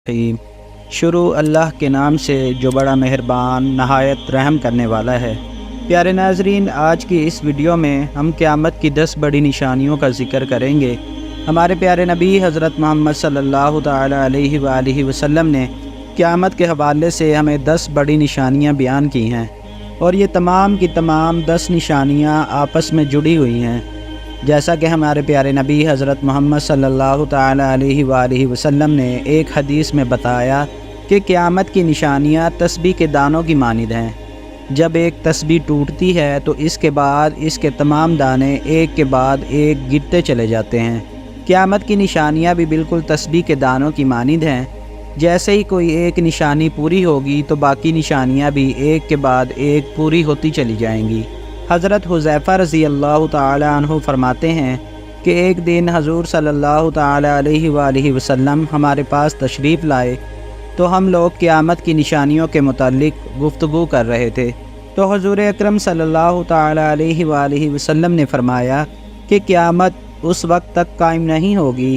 الرحیم۔ شروع اللہ کے نام سے جو بڑا مہربان نہایت رحم کرنے والا ہے۔ پیارے ناظرین، آج کی اس ویڈیو میں ہم قیامت کی 10 بڑی نشانیوں کا ذکر کریں گے۔ ہمارے پیارے نبی حضرت محمد صلی اللہ تعالی علیہ وآلہ وسلم نے قیامت کے حوالے سے ہمیں 10 بڑی نشانیاں بیان کی ہیں، اور یہ تمام کی تمام 10 نشانیاں آپس میں جڑی ہوئی ہیں۔ جیسا کہ ہمارے پیارے نبی حضرت محمد صلی اللہ تعالی علیہ وآلہ وسلم نے ایک حدیث میں بتایا کہ قیامت کی نشانیاں تسبیح کے دانوں کی مانند ہیں۔ جب ایک تسبیح ٹوٹتی ہے تو اس کے بعد اس کے تمام دانے ایک کے بعد ایک گرتے چلے جاتے ہیں۔ قیامت کی نشانیاں بھی بالکل تسبیح کے دانوں کی مانند ہیں۔ جیسے ہی کوئی ایک نشانی پوری ہوگی تو باقی نشانیاں بھی ایک کے بعد ایک پوری ہوتی چلی جائیں گی۔ حضرت حذیفہ رضی اللہ تعالی عنہ فرماتے ہیں کہ ایک دن حضور صلی اللہ تعالی علیہ وآلہ وسلم ہمارے پاس تشریف لائے تو ہم لوگ قیامت کی نشانیوں کے متعلق گفتگو کر رہے تھے، تو حضور اکرم صلی اللہ تعالی علیہ وآلہ وسلم نے فرمایا کہ قیامت اس وقت تک قائم نہیں ہوگی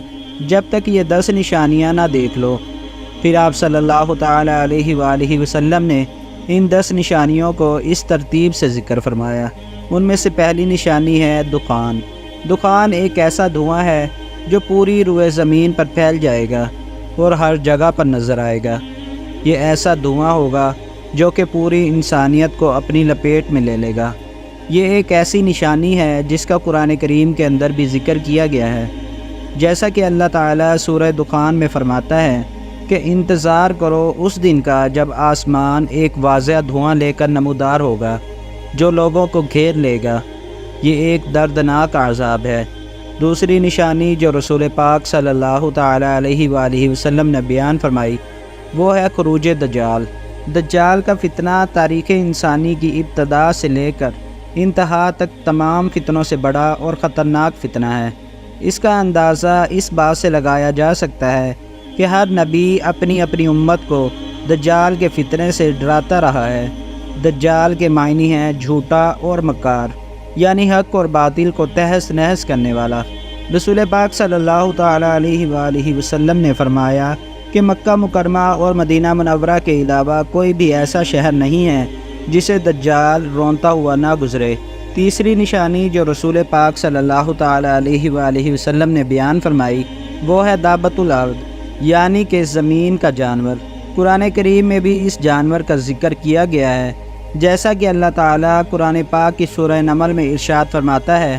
جب تک یہ 10 نشانیاں نہ دیکھ لو۔ پھر آپ صلی اللہ تعالی علیہ وآلہ وسلم نے ان 10 نشانیوں کو اس ترتیب سے ذکر فرمایا۔ ان میں سے پہلی نشانی ہے دخان۔ دخان ایک ایسا دھواں ہے جو پوری روئے زمین پر پھیل جائے گا اور ہر جگہ پر نظر آئے گا۔ یہ ایسا دھواں ہوگا جو کہ پوری انسانیت کو اپنی لپیٹ میں لے لے گا۔ یہ ایک ایسی نشانی ہے جس کا قرآن کریم کے اندر بھی ذکر کیا گیا ہے، جیسا کہ اللہ تعالیٰ سورہ دخان میں فرماتا ہے کہ انتظار کرو اس دن کا جب آسمان ایک واضح دھواں لے کر نمودار ہوگا جو لوگوں کو گھیر لے گا۔ یہ ایک دردناک عذاب ہے۔ دوسری نشانی جو رسول پاک صلی اللہ تعالی علیہ وآلہ وسلم نے بیان فرمائی وہ ہے خروج دجال۔ دجال کا فتنہ تاریخ انسانی کی ابتدا سے لے کر انتہا تک تمام فتنوں سے بڑا اور خطرناک فتنہ ہے۔ اس کا اندازہ اس بات سے لگایا جا سکتا ہے کہ ہر نبی اپنی اپنی امت کو دجال کے فتنے سے ڈراتا رہا ہے۔ دجال کے معنی ہیں جھوٹا اور مکار، یعنی حق اور باطل کو تہس نہس کرنے والا۔ رسول پاک صلی اللہ تعالی علیہ وآلہ وسلم نے فرمایا کہ مکہ مکرمہ اور مدینہ منورہ کے علاوہ کوئی بھی ایسا شہر نہیں ہے جسے دجال رونتا ہوا نہ گزرے۔ تیسری نشانی جو رسول پاک صلی اللہ تعالی علیہ وآلہ وسلم نے بیان فرمائی وہ ہے دابۃ الارض، یعنی کہ زمین کا جانور۔ قرآن کریم میں بھی اس جانور کا ذکر کیا گیا ہے، جیسا کہ اللہ تعالیٰ قرآن پاک کی سورہ نمل میں ارشاد فرماتا ہے،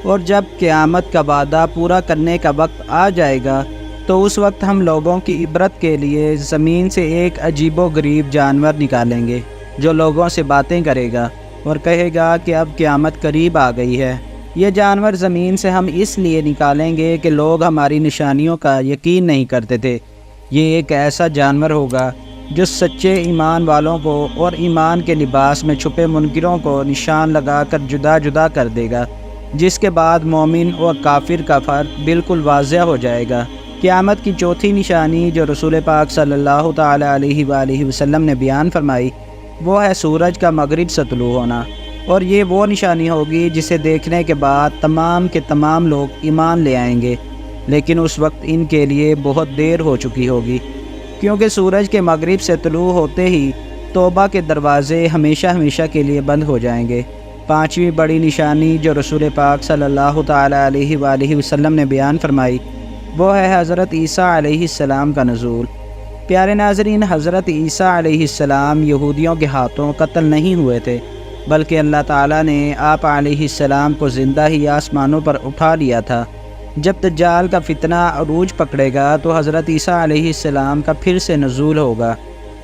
اور جب قیامت کا وعدہ پورا کرنے کا وقت آ جائے گا تو اس وقت ہم لوگوں کی عبرت کے لیے زمین سے ایک عجیب و غریب جانور نکالیں گے جو لوگوں سے باتیں کرے گا اور کہے گا کہ اب قیامت قریب آ گئی ہے۔ یہ جانور زمین سے ہم اس لیے نکالیں گے کہ لوگ ہماری نشانیوں کا یقین نہیں کرتے تھے۔ یہ ایک ایسا جانور ہوگا جو سچے ایمان والوں کو اور ایمان کے لباس میں چھپے منکروں کو نشان لگا کر جدا جدا کر دے گا، جس کے بعد مومن اور کافر کا فرق بالکل واضح ہو جائے گا۔ قیامت کی چوتھی نشانی جو رسول پاک صلی اللہ تعالی علیہ وآلہ وسلم نے بیان فرمائی وہ ہے سورج کا مغرب سے طلوع ہونا، اور یہ وہ نشانی ہوگی جسے دیکھنے کے بعد تمام کے تمام لوگ ایمان لے آئیں گے، لیکن اس وقت ان کے لیے بہت دیر ہو چکی ہوگی، کیونکہ سورج کے مغرب سے طلوع ہوتے ہی توبہ کے دروازے ہمیشہ ہمیشہ کے لیے بند ہو جائیں گے۔ پانچویں بڑی نشانی جو رسول پاک صلی اللہ تعالی علیہ وآلہ وسلم نے بیان فرمائی وہ ہے حضرت عیسیٰ علیہ السلام کا نزول۔ پیارے ناظرین، حضرت عیسیٰ علیہ السلام یہودیوں کے ہاتھوں قتل نہیں ہوئے تھے، بلکہ اللہ تعالیٰ نے آپ علیہ السلام کو زندہ ہی آسمانوں پر اٹھا لیا تھا۔ جب دجال کا فتنہ عروج پکڑے گا تو حضرت عیسیٰ علیہ السلام کا پھر سے نزول ہوگا،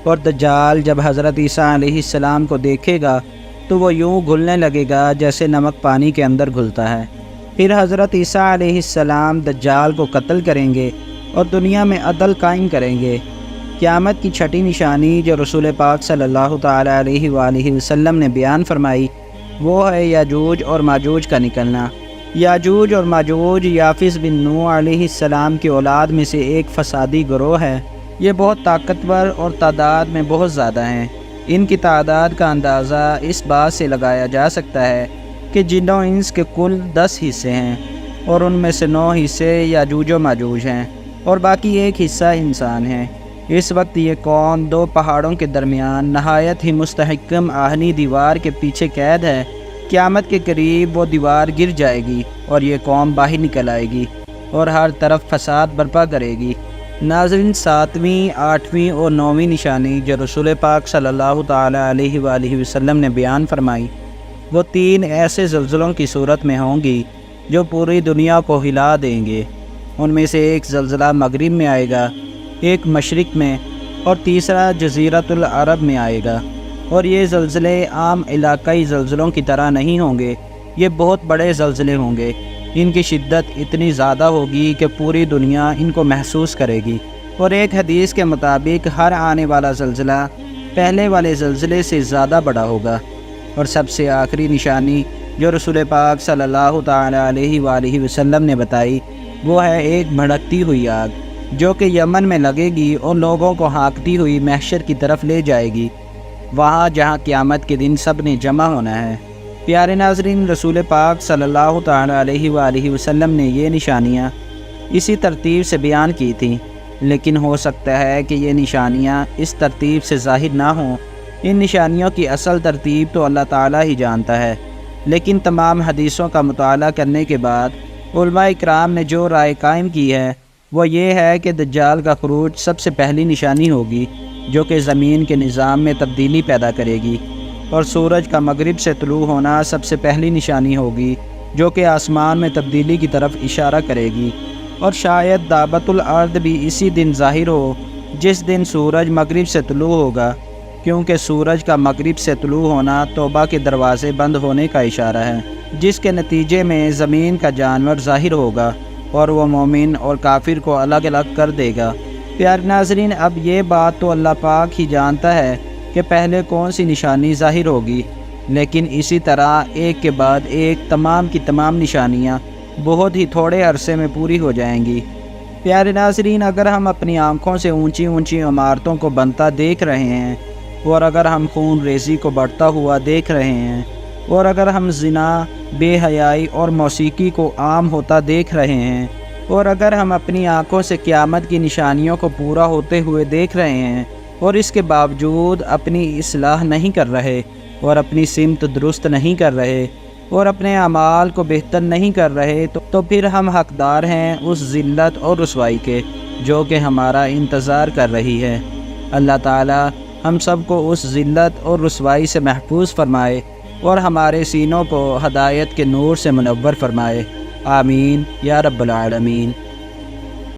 اور دجال جب حضرت عیسیٰ علیہ السلام کو دیکھے گا تو وہ یوں گھلنے لگے گا جیسے نمک پانی کے اندر گھلتا ہے۔ پھر حضرت عیسیٰ علیہ السلام دجال کو قتل کریں گے اور دنیا میں عدل قائم کریں گے۔ قیامت کی چھٹی نشانی جو رسول پاک صلی اللہ تعالی علیہ وآلہ وسلم نے بیان فرمائی وہ ہے یاجوج اور ماجوج کا نکلنا۔ یاجوج اور ماجوج یافس بن نوح علیہ السلام کی اولاد میں سے ایک فسادی گروہ ہے۔ یہ بہت طاقتور اور تعداد میں بہت زیادہ ہیں۔ ان کی تعداد کا اندازہ اس بات سے لگایا جا سکتا ہے کہ جن و انس کے کل 10 حصے ہیں، اور ان میں سے 9 حصے یاجوج و ماجوج ہیں اور باقی ایک حصہ انسان ہیں۔ اس وقت یہ قوم دو پہاڑوں کے درمیان نہایت ہی مستحکم آہنی دیوار کے پیچھے قید ہے۔ قیامت کے قریب وہ دیوار گر جائے گی اور یہ قوم باہر نکل آئے گی اور ہر طرف فساد برپا کرے گی۔ ناظرین، 7ویں، 8ویں اور 9ویں نشانی جو رسول پاک صلی اللہ تعالیٰ علیہ وآلہ وسلم نے بیان فرمائی، وہ 3 ایسے زلزلوں کی صورت میں ہوں گی جو پوری دنیا کو ہلا دیں گے۔ ان میں سے ایک زلزلہ مغرب میں آئے گا، ایک مشرق میں اور تیسرا جزیرۃ العرب میں آئے گا۔ اور یہ زلزلے عام علاقائی زلزلوں کی طرح نہیں ہوں گے، یہ بہت بڑے زلزلے ہوں گے۔ ان کی شدت اتنی زیادہ ہوگی کہ پوری دنیا ان کو محسوس کرے گی۔ اور ایک حدیث کے مطابق ہر آنے والا زلزلہ پہلے والے زلزلے سے زیادہ بڑا ہوگا۔ اور سب سے آخری نشانی جو رسول پاک صلی اللہ تعالیٰ علیہ وآلہ وسلم نے بتائی، وہ ہے ایک بھڑکتی ہوئی آگ جو کہ یمن میں لگے گی اور لوگوں کو ہانکتی ہوئی محشر کی طرف لے جائے گی، وہاں جہاں قیامت کے دن سب نے جمع ہونا ہے۔ پیارے ناظرین، رسول پاک صلی اللہ تعالیٰ علیہ وآلہ وسلم نے یہ نشانیاں اسی ترتیب سے بیان کی تھیں، لیکن ہو سکتا ہے کہ یہ نشانیاں اس ترتیب سے ظاہر نہ ہوں۔ ان نشانیوں کی اصل ترتیب تو اللہ تعالیٰ ہی جانتا ہے، لیکن تمام حدیثوں کا مطالعہ کرنے کے بعد علماء اکرام نے جو رائے قائم کی ہے وہ یہ ہے کہ دجال کا خروج سب سے پہلی نشانی ہوگی جو کہ زمین کے نظام میں تبدیلی پیدا کرے گی، اور سورج کا مغرب سے طلوع ہونا سب سے پہلی نشانی ہوگی جو کہ آسمان میں تبدیلی کی طرف اشارہ کرے گی، اور شاید دعوت الارض بھی اسی دن ظاہر ہو جس دن سورج مغرب سے طلوع ہوگا، کیونکہ سورج کا مغرب سے طلوع ہونا توبہ کے دروازے بند ہونے کا اشارہ ہے، جس کے نتیجے میں زمین کا جانور ظاہر ہوگا اور وہ مومن اور کافر کو الگ الگ کر دے گا۔ پیارے ناظرین، اب یہ بات تو اللہ پاک ہی جانتا ہے کہ پہلے کون سی نشانی ظاہر ہوگی، لیکن اسی طرح ایک کے بعد ایک تمام کی تمام نشانیاں بہت ہی تھوڑے عرصے میں پوری ہو جائیں گی۔ پیارے ناظرین، اگر ہم اپنی آنکھوں سے اونچی اونچی عمارتوں کو بنتا دیکھ رہے ہیں، اور اگر ہم خون ریزی کو بڑھتا ہوا دیکھ رہے ہیں، اور اگر ہم زنا، بے حیائی اور موسیقی کو عام ہوتا دیکھ رہے ہیں، اور اگر ہم اپنی آنکھوں سے قیامت کی نشانیوں کو پورا ہوتے ہوئے دیکھ رہے ہیں اور اس کے باوجود اپنی اصلاح نہیں کر رہے اور اپنی سمت درست نہیں کر رہے اور اپنے اعمال کو بہتر نہیں کر رہے، تو پھر ہم حقدار ہیں اس ذلت اور رسوائی کے جو کہ ہمارا انتظار کر رہی ہے۔ اللہ تعالی ہم سب کو اس ذلت اور رسوائی سے محفوظ فرمائے اور ہمارے سینوں کو ہدایت کے نور سے منور فرمائے۔ آمین یا رب العالمین۔